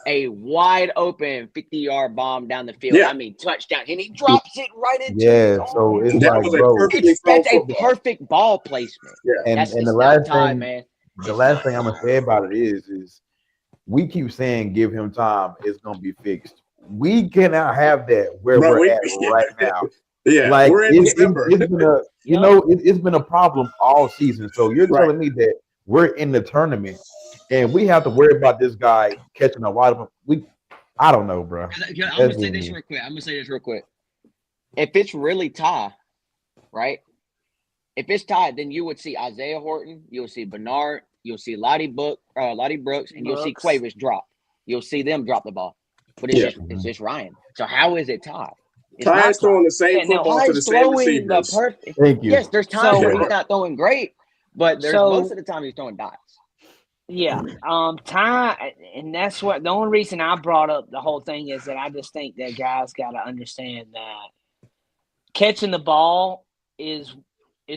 a wide open 50-yard bomb down the field. Yeah. I mean, touchdown, and he drops it right into Yeah, his so arm. it's That like, was a bro, perfectly That's thrown a football. perfect ball placement. Yeah. That's and it's the not last time, thing, man. the last thing I'm gonna say about it is we keep saying give him time, it's gonna be fixed. We cannot have that where Bro, we're at right now. Yeah, Like we're in December. it's been a it's been a problem all season. So you're Right. telling me that we're in the tournament and we have to worry about this guy catching a wide open. I don't know, bro. I'm gonna say this real quick. If it's really Ty, right? If it's Ty, then you would see Isaiah Horton, you'll see Bernard, you'll see Lottie Brooks, and you'll see Brooks. Quavis drop. You'll see them drop the ball. But it's just Ryan. So how is it Ty? It's Ty not is throwing the same Yeah, no, football to the Ty's same throwing the receivers. perfect. Thank you. Yes, there's times So- where he's not throwing great, but there's So- most of the time he's throwing dots. Yeah. Ty, and that's what the only reason I brought up the whole thing is that I just think that guys got to understand that catching the ball is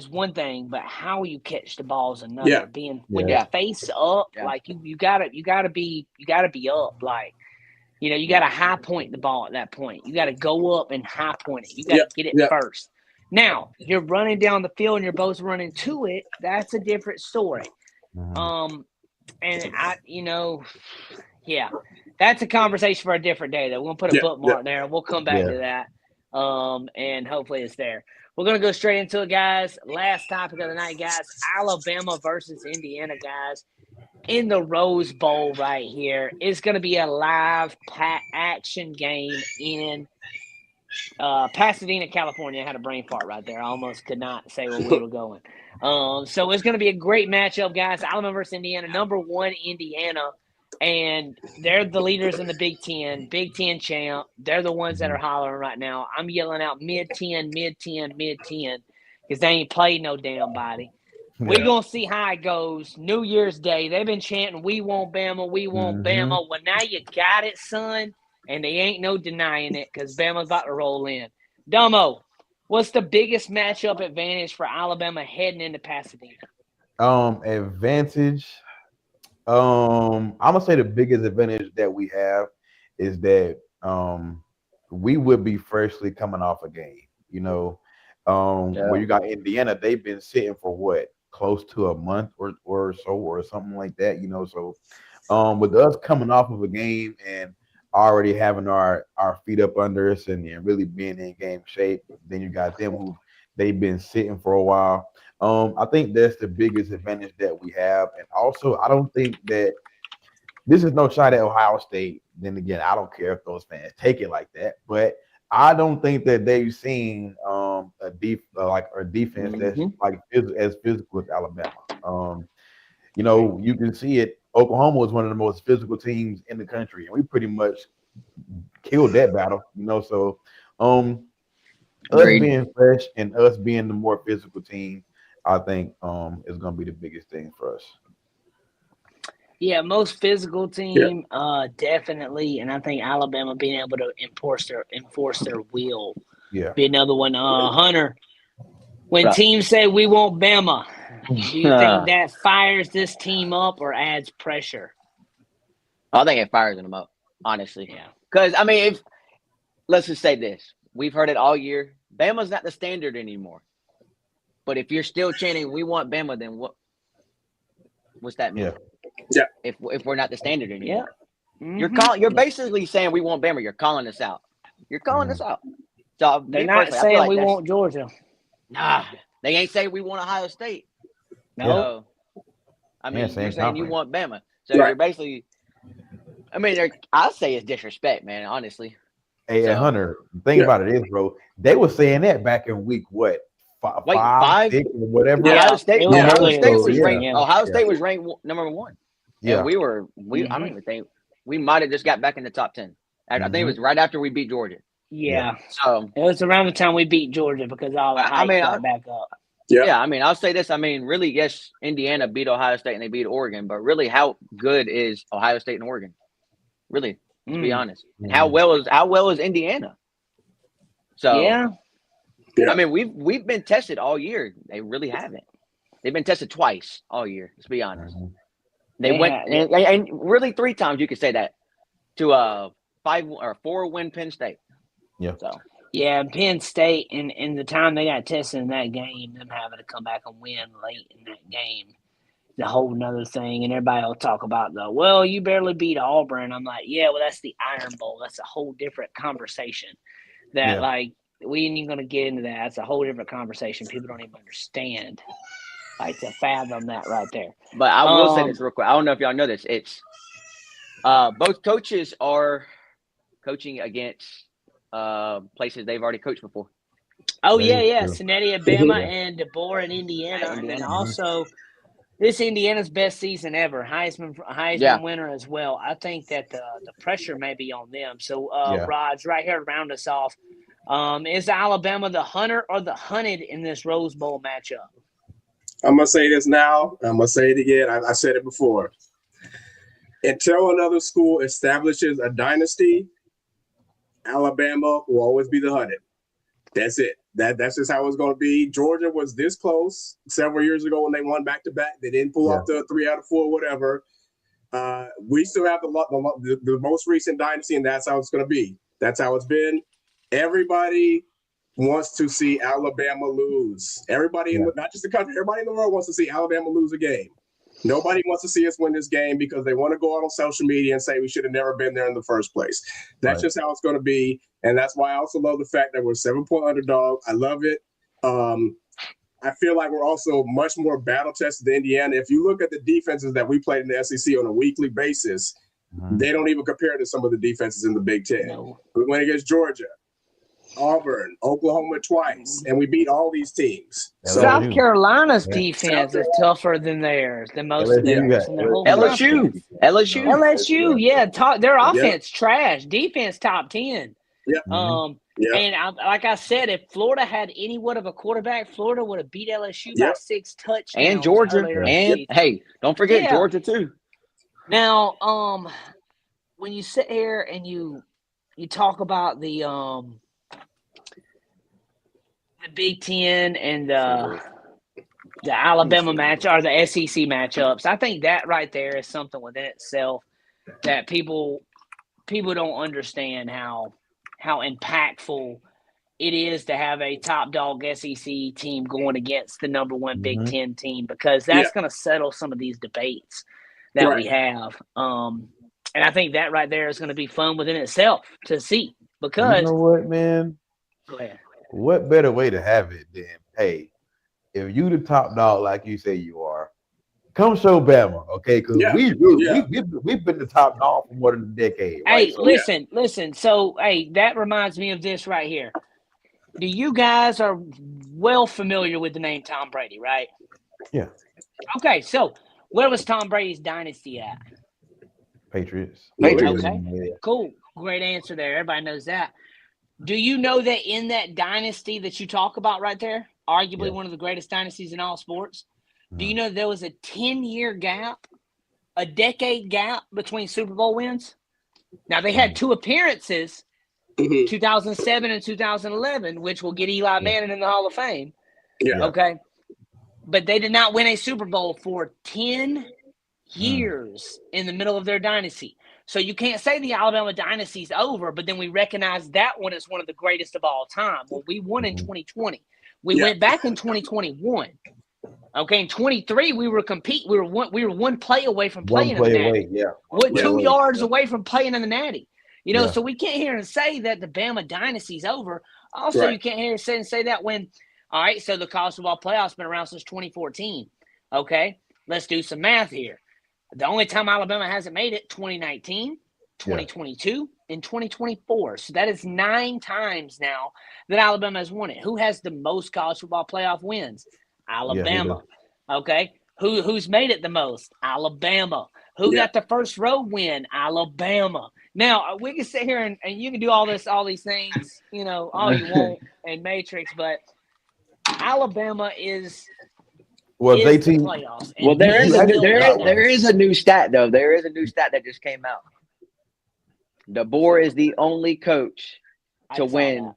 one thing, but how you catch the ball is another. Yeah. Being when Yeah. you face up, Yeah. like you gotta be up, like you gotta high point the ball at that point. You gotta go up and high point it. You gotta get it first. Now you're running down the field and you're both running to it. That's a different story. And that's a conversation for a different day. Though we're gonna put a bookmark there, and we'll come back to that. And hopefully it's there. We're gonna go straight into it, guys. Last topic of the night, guys. Alabama versus Indiana, guys, in the Rose Bowl right here. It's gonna be a live action game in Pasadena, California. I had a brain fart right there. I almost could not say where we were going. So it's going to be a great matchup, guys. Alabama versus Indiana, number 1 Indiana, and they're the leaders in the Big Ten champ. They're the ones that are hollering right now. I'm yelling out mid-10, mid-10, mid-10 because they ain't played no damn body. We're going to see how it goes. New Year's Day, they've been chanting, we want Bama, we want Bama. Well, now you got it, son. And they ain't no denying it because Bama's about to roll in. Domo, what's the biggest matchup advantage for Alabama heading into Pasadena? Advantage. I'm gonna say the biggest advantage that we have is that we would be freshly coming off a game. Where you got Indiana, they've been sitting for what, close to a month or so or something like that. So with us coming off of a game and already having our feet up under us and really being in game shape, then you got them who they've been sitting for a while. I think that's the biggest advantage that we have. And also, I don't think that this is no shot at Ohio State. Then again, I don't care if those fans take it like that, but I don't think that they've seen a defense that's like as physical as Alabama. You can see it. Oklahoma was one of the most physical teams in the country, and we pretty much killed that battle. So us being fresh and us being the more physical team, I think is going to be the biggest thing for us. Yeah, most physical team, definitely, and I think Alabama being able to enforce their will. Yeah, Be another one. Hunter, when teams say we want Bama, do you think that fires this team up or adds pressure? I think it fires them up, honestly. Yeah. Because, I mean, let's just say this. We've heard it all year. Bama's not the standard anymore. But if you're still chanting, we want Bama, then what's that mean? Yeah. If we're not the standard anymore. Mm-hmm. You're basically saying we want Bama. You're calling us out. You're calling us out. So They're not saying we want Georgia. Nah, they ain't saying we want Ohio State. No. So, I mean, same you're saying you conference. want Bama. So you're basically – I mean, I'll say it's disrespect, man, honestly. Hey, Hunter, the thing about it is, bro, they were saying that back in week, five, 6, or whatever. Yeah, Ohio State, it was Ohio early in State the was season, ranked. yeah. Ohio State was ranked number 1. Yeah, And I don't even think we might have just got back in the top 10. I think it was right after we beat Georgia. Yeah. So It was around the time we beat Georgia because all the hype got back up. yeah, I mean, I'll say this. I mean, really, yes, Indiana beat Ohio State and they beat Oregon, but really, how good is Ohio State and Oregon? Really, to be honest, and how well is Indiana? So Yeah. I mean, we've been tested all year. They really haven't. They've been tested twice all year. Let's be honest. They went and really 3 times. You could say that to a 5 or 4-win Penn State. Yeah. So yeah, Penn State in the time they got tested in that game, them having to come back and win late in that game, the whole nother thing. And everybody will talk about you barely beat Auburn. I'm like, yeah, well, that's the Iron Bowl. That's a whole different conversation. We ain't even going to get into that. That's a whole different conversation. People don't even understand, to fathom that right there. But I will say this real quick. I don't know if y'all know this. It's both coaches are coaching against places they've already coached before. Oh, yeah. Cincinnati at Bama and DeBoer in Indiana. And then also this Indiana's best season ever. Heisman winner as well. I think that the pressure may be on them. So, Raj, right here to round us off, is Alabama the hunter or the hunted in this Rose Bowl matchup? I'm going to say this now. I'm going to say it again. I said it before. Until another school establishes a dynasty, Alabama will always be the hunted. That's it. That's just how it's going to be. Georgia was this close several years ago when they won back-to-back. They didn't pull off the 3 out of 4, whatever. We still have the most recent dynasty, and that's how it's going to be. That's how it's been. Everybody wants to see Alabama lose. Everybody, not just the country, everybody in the world wants to see Alabama lose a game. Nobody wants to see us win this game because they want to go out on social media and say we should have never been there in the first place. That's just how it's going to be. And that's why I also love the fact that we're 7-point underdog. I love it. I feel like we're also much more battle tested than Indiana. If you look at the defenses that we played in the SEC on a weekly basis, they don't even compare to some of the defenses in the Big Ten. No. We went against Georgia, Auburn, Oklahoma twice, and we beat all these teams. So, South Carolina's defense is tougher than theirs, than most of theirs. LSU, yeah. Their offense trash, defense top 10. And like I said, if Florida had anyone of a quarterback, Florida would have beat LSU by 6 touchdowns. And Georgia, and hey, don't forget Georgia too. Now, when you sit here and you talk about the Big Ten and the Alabama match or the SEC matchups, I think that right there is something within itself that people don't understand how impactful it is to have a top dog SEC team going against the number 1 Big Ten team, because that's going to settle some of these debates that we have. And I think that right there is going to be fun within itself to see, because you know what, man? Go ahead. What better way to have it than, hey, if you the top dog like you say you are, come show Bama, okay? Because we've been the top dog for more than a decade. Right? Hey, listen. So, hey, that reminds me of this right here. Do you guys are well familiar with the name Tom Brady, right? Yeah. Okay, so where was Tom Brady's dynasty at? Patriots. Okay, cool. Great answer there. Everybody knows that. Do you know that in that dynasty that you talk about right there, arguably one of the greatest dynasties in all sports, do you know there was a 10-year gap, a decade gap between Super Bowl wins? Now, they had 2 appearances, 2007 and 2011, which will get Eli Manning in the Hall of Fame. Yeah. Okay. But they did not win a Super Bowl for 10 years in the middle of their dynasty. So you can't say the Alabama dynasty's over, but then we recognize that one as one of the greatest of all time. Well, we won in 2020. We went back in 2021. Okay, in 23 we were competing. We were one play away from playing in the Natty. We're 2 yards away from playing in the Natty. You know, so we can't hear and say that the Bama dynasty's over. Also, you can't hear and say that when, all right, so the college football playoff's been around since 2014. Okay, let's do some math here. The only time Alabama hasn't made it, 2019. 2022, and 2024. So that is 9 times now that Alabama has won it. Who has the most college football playoff wins? Alabama. Okay. Who's made it the most? Alabama. Who got the first road win? Alabama. Now, we can sit here and you can do all these things, all you want in Matrix, but Alabama is the playoffs. Well, there is a new stat, though. There is a new stat that just came out. DeBoer is the only coach to win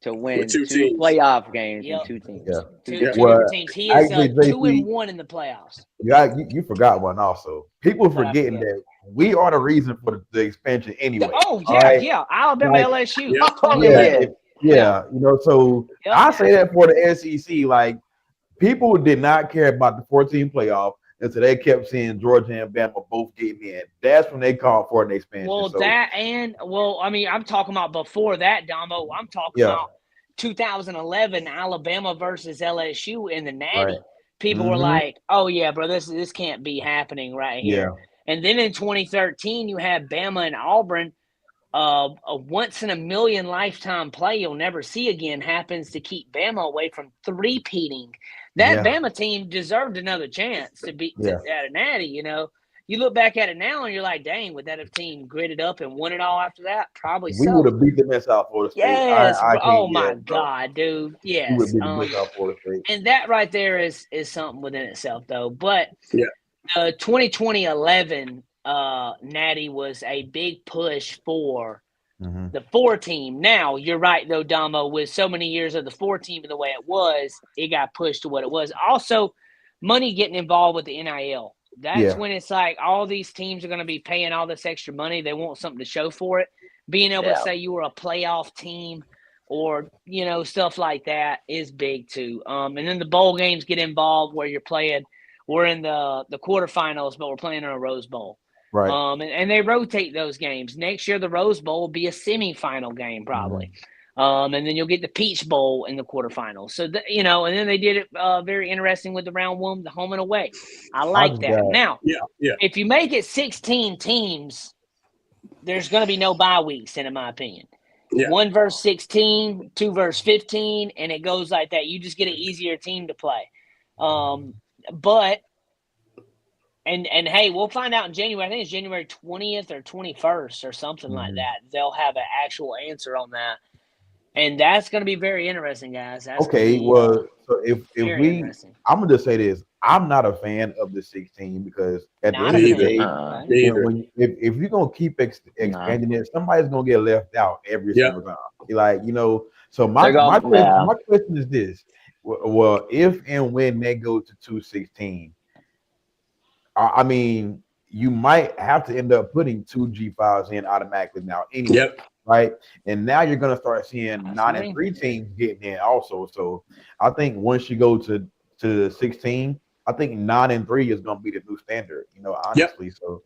two playoff games in 2 teams. Two teams. He is 2-1 in the playoffs. Yeah, you forgot one also. People forgetting that we are the reason for the expansion anyway. Oh, yeah. Alabama, LSU. Yeah. So I say that for the SEC, like people did not care about the 14 playoff until they kept seeing Georgia and Bama both getting in. That's when they called for an expansion. Well, I'm talking about before that, Domo. I'm talking about 2011 Alabama versus LSU in the Natty. Right. People were like, "Oh yeah, bro, this can't be happening right here." Yeah. And then in 2013, you had Bama and Auburn. A once in a million lifetime play you'll never see again happens to keep Bama away from three-peating. That Bama team deserved another chance to beat at a Natty. You look back at it now and you're like, dang, would that have team gritted up and won it all after that? Probably we would have beat them at South Florida State. Yes. God, dude. Yes. We would have beat them at South Florida State. And that right there is something within itself, though. But 2011 Natty was a big push for the 4 team. Now, you're right, though, Damo, with so many years of the 4 team and the way it was, it got pushed to what it was. Also, money getting involved with the NIL. That's when it's like all these teams are going to be paying all this extra money. They want something to show for it. Being able to say you were a playoff team or, stuff like that is big too. And then the bowl games get involved where you're playing. We're in the quarterfinals, but we're playing in a Rose Bowl. Right. And they rotate those games. Next year, the Rose Bowl will be a semifinal game probably. And then you'll get the Peach Bowl in the quarterfinals. So, and then they did it very interesting with the round 1, the home and away. I like that. Now, if you make it 16 teams, there's going to be no bye weeks, in my opinion. 1 versus 16, 2 versus 15, and it goes like that. You just get an easier team to play. And hey, we'll find out in January. I think it's January 20th or 21st or something like that. They'll have an actual answer on that. And that's going to be very interesting, guys. That's so if I'm going to just say this. I'm not a fan of the 16 because at the end of the day, if you're going to keep expanding it, somebody's going to get left out every single time. So my question is this. Well, if and when they go to 216, I mean, you might have to end up putting 2 G5s in automatically now anyway, right? And now you're going to start seeing 9 and 3 teams getting in also. So I think once you go to 16, I think 9 and 3 is going to be the new standard, honestly. So,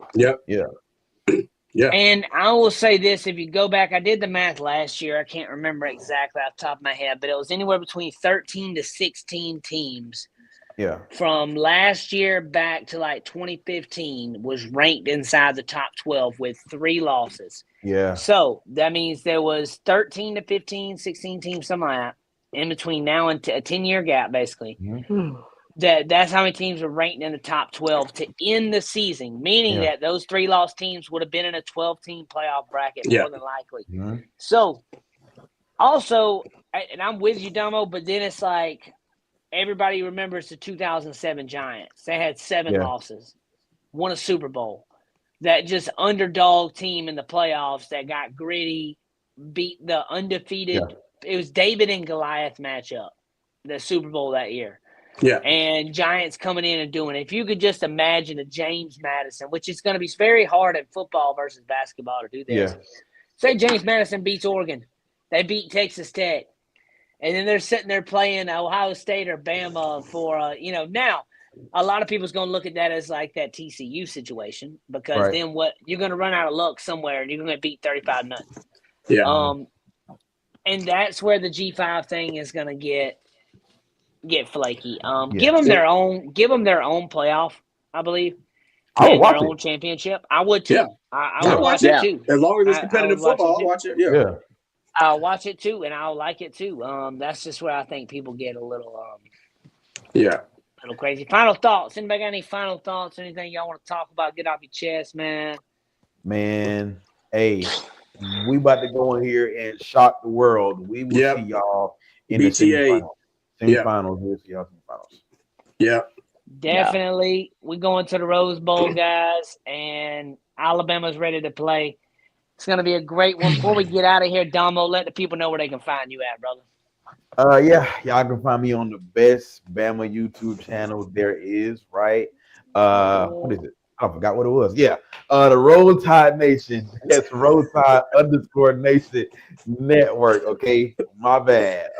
And I will say this, if you go back, I did the math last year. I can't remember exactly off the top of my head, but it was anywhere between 13 to 16 teams. Yeah. From last year back to like 2015 was ranked inside the top 12 with 3 losses. Yeah. So that means there was 13 to 15, 16 teams, something like that, in between now and a 10-year gap, basically. Mm-hmm. That's how many teams are ranked in the top 12 to end the season, meaning that those 3 lost teams would have been in a 12-team playoff bracket more than likely. Mm-hmm. So also, and I'm with you, Domo, but then it's like, everybody remembers the 2007 Giants. They had 7 losses, won a Super Bowl. That just underdog team in the playoffs that got gritty, beat the undefeated. It was David and Goliath matchup, the Super Bowl that year. Yeah. And Giants coming in and doing it. If you could just imagine a James Madison, which is going to be very hard in football versus basketball to do this. Yeah. Say James Madison beats Oregon. They beat Texas Tech. And then they're sitting there playing Ohio State or Bama for, now a lot of people's going to look at that as like that TCU situation because then what you're going to run out of luck somewhere and you're going to beat 35-0. Yeah. And that's where the G5 thing is going to get flaky. Give them their own playoff, I believe. I would watch their own championship. I would too. Yeah. I I'll would watch Yeah. it too. As long as it's I competitive would watch football, it I'll too. watch it. Yeah. Yeah. I'll watch it too, and I'll like it too. That's just where I think people get a little Yeah. crazy. Final thoughts. Anybody got any final thoughts? Anything y'all want to talk about? Get off your chest, man. Man, hey, we about to go in here and shock the world. We will Yep. see y'all in BTA. the semifinals. Yep. Semifinals. We'll see y'all semifinals. Yeah. Definitely, we're going to the Rose Bowl, guys, and Alabama's ready to play. It's going to be a great one. Before we get out of here, Domo, let the people know where they can find you at, brother. Yeah, y'all can find me on the best Bama YouTube channel there is, right? What is it? I forgot what it was. Yeah, the Roll Tide Nation. That's Roll Tide _Nation Network. Okay, my bad.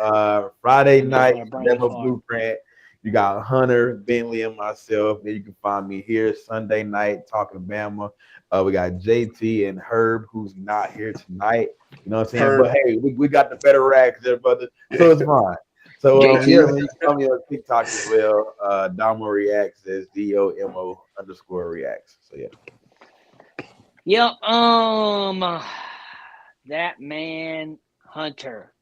Friday night, Bama Blueprint. You got Hunter, Bentley, and myself. Then you can find me here Sunday night talking Bama. We got JT and Herb, who's not here tonight. You know what I'm saying? Herb. But hey, we got the better rags there, brother. So it's fine. So JT. yeah, man, you can find me on TikTok as well. Domo Reacts is DOMO_Reacts. So yeah. Yep. That man Hunter.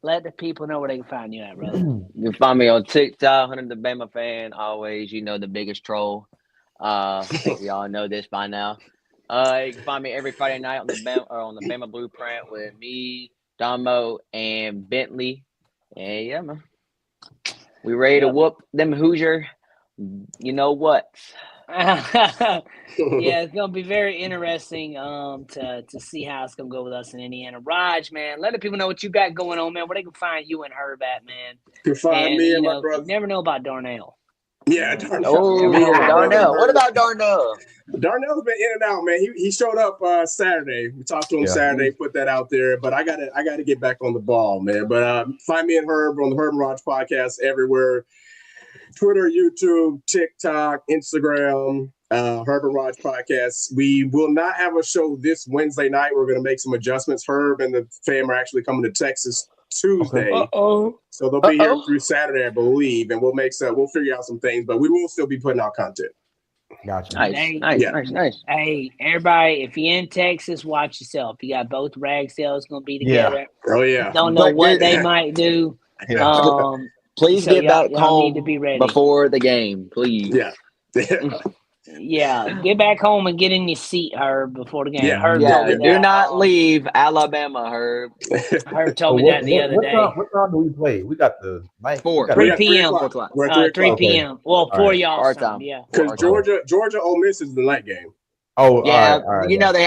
Let the people know where they can find you at, brother. You can find me on TikTok, Hunter the Bama fan. Always, the biggest troll. I think we all know this by now. You can find me every Friday night on the Bama Blueprint with me, Domo, and Bentley. And yeah, man, we ready to whoop them Hoosier. You know what? Yeah, it's gonna be very interesting to see how it's gonna go with us in Indiana. Raj, man, let the people know what you got going on, man. Where they can find you and Herb at, man. You can find me and my You brother. never know about Darnell. Yeah, Darnell. Oh, Me and my brother Darnell. Herb. What about Darnell? Darnell's been in and out, man. He showed up Saturday. We talked to him Saturday, put that out there. But I gotta get back on the ball, man. But find me and Herb on the Herb and Raj podcast everywhere. Twitter, YouTube, TikTok, Instagram, Herb and Raj podcast. We will not have a show this Wednesday night. We're gonna make some adjustments. Herb and the fam are actually coming to Texas Tuesday. So they'll be here through Saturday, I believe, and we'll figure out some things, but we will still be putting out content. Gotcha. Nice. Hey, everybody, if you're in Texas, watch yourself. You got both rag sales gonna be together. Oh yeah. Don't know what they might do. Please So get back y'all home need to be ready. before the game, please. Yeah. Yeah, get back home and get in your seat, Herb, before the game. Yeah. Herb Yeah, told me do that. not leave Alabama, Herb. Herb told me that the other day. What time do we play? We got the night. 3 p.m. 3 p.m. Well, 4 y'all Our time. time. Yeah. Because Georgia Ole Miss is the night game. Oh, Yeah, all right, you know they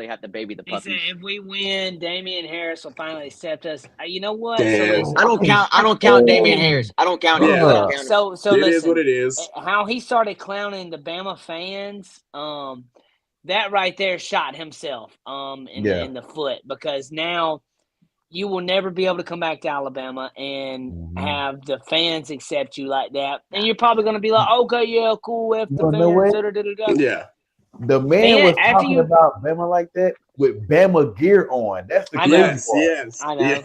have to baby the He said puppies. if we win, Damian Harris will finally accept us. You know what? Damn. So I don't count Damian Harris. I don't count him. Yeah. I don't count him. So It listen, is what it is. how he started clowning the Bama fans, that right there shot himself in the foot, because now you will never be able to come back to Alabama and have the fans accept you like that. And you're probably going to be like, okay, yeah, cool, F the fans. Yeah. The man was talking about Bama like that with Bama gear on. That's the crazy part. Yes. I know. Yeah.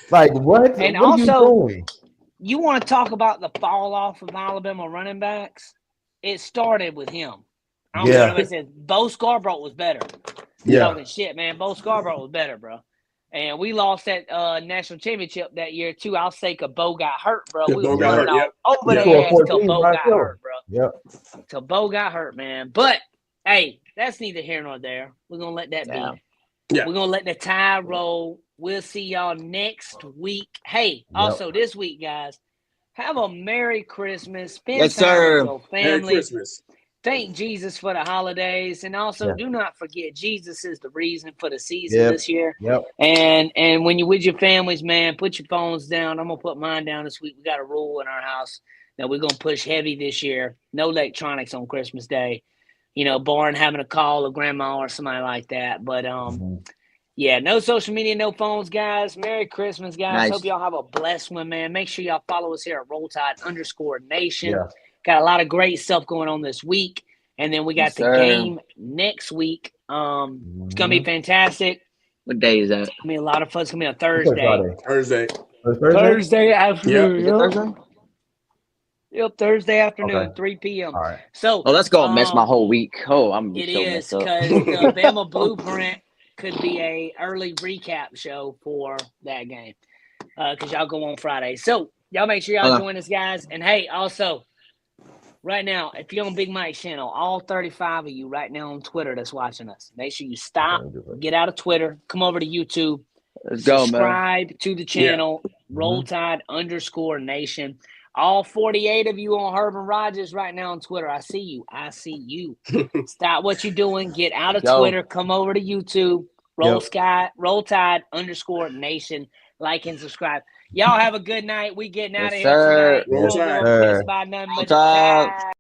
Like what? And what also, are you doing? You want to talk about the fall off of Alabama running backs? It started with him. I don't know what says. Bo Scarborough was better. Talking shit, man. Bo Scarborough was better, bro. And we lost that national championship that year too. I'll say because Bo got hurt, bro. We were running all over their ass till Bo got hurt, bro. Yep. Till Bo got hurt, man. But hey, that's neither here nor there. We're gonna let that be. Yeah. We're gonna let the tide roll. We'll see y'all next week. Hey, also this week, guys, have a Merry Christmas. Spend time with your family. Merry Christmas. Thank Jesus for the holidays, and also do not forget Jesus is the reason for the season this year. And when you're with your families, man, put your phones down. I'm gonna put mine down this week. We got a rule in our house that we're gonna push heavy this year. No electronics on Christmas Day. Barring having a call of grandma or somebody like that. But yeah, no social media, no phones, guys. Merry Christmas, guys. Nice. Hope y'all have a blessed one, man. Make sure y'all follow us here at RollTide_Nation. Yeah. Got a lot of great stuff going on this week. And then we got the game next week. It's going to be fantastic. What day is that? It's going to be a lot of fun. It's going to be a Thursday. Thursday. Thursday afternoon. Thursday? Yep, Thursday afternoon, Okay. 3 p.m. All right. So, that's gonna mess my whole week. Oh, I'm gonna it be so is messed up. because the Bama Blueprint could be a early recap show for that game because y'all go on Friday. So y'all make sure y'all join us, guys. And hey, also right now, if you're on Big Mike's channel, all 35 of you right now on Twitter that's watching us, make sure you stop, get out of Twitter, come over to YouTube, Let's go, man. subscribe to the channel, Roll Tide _Nation. All 48 of you on Herb and Rogers right now on Twitter. I see you. Stop what you're doing. Get out of Twitter. Come over to YouTube. Roll Tide _Nation. Like and subscribe. Y'all have a good night. We getting out of here tonight. Roll Tide. Miss by nothing but the Tide.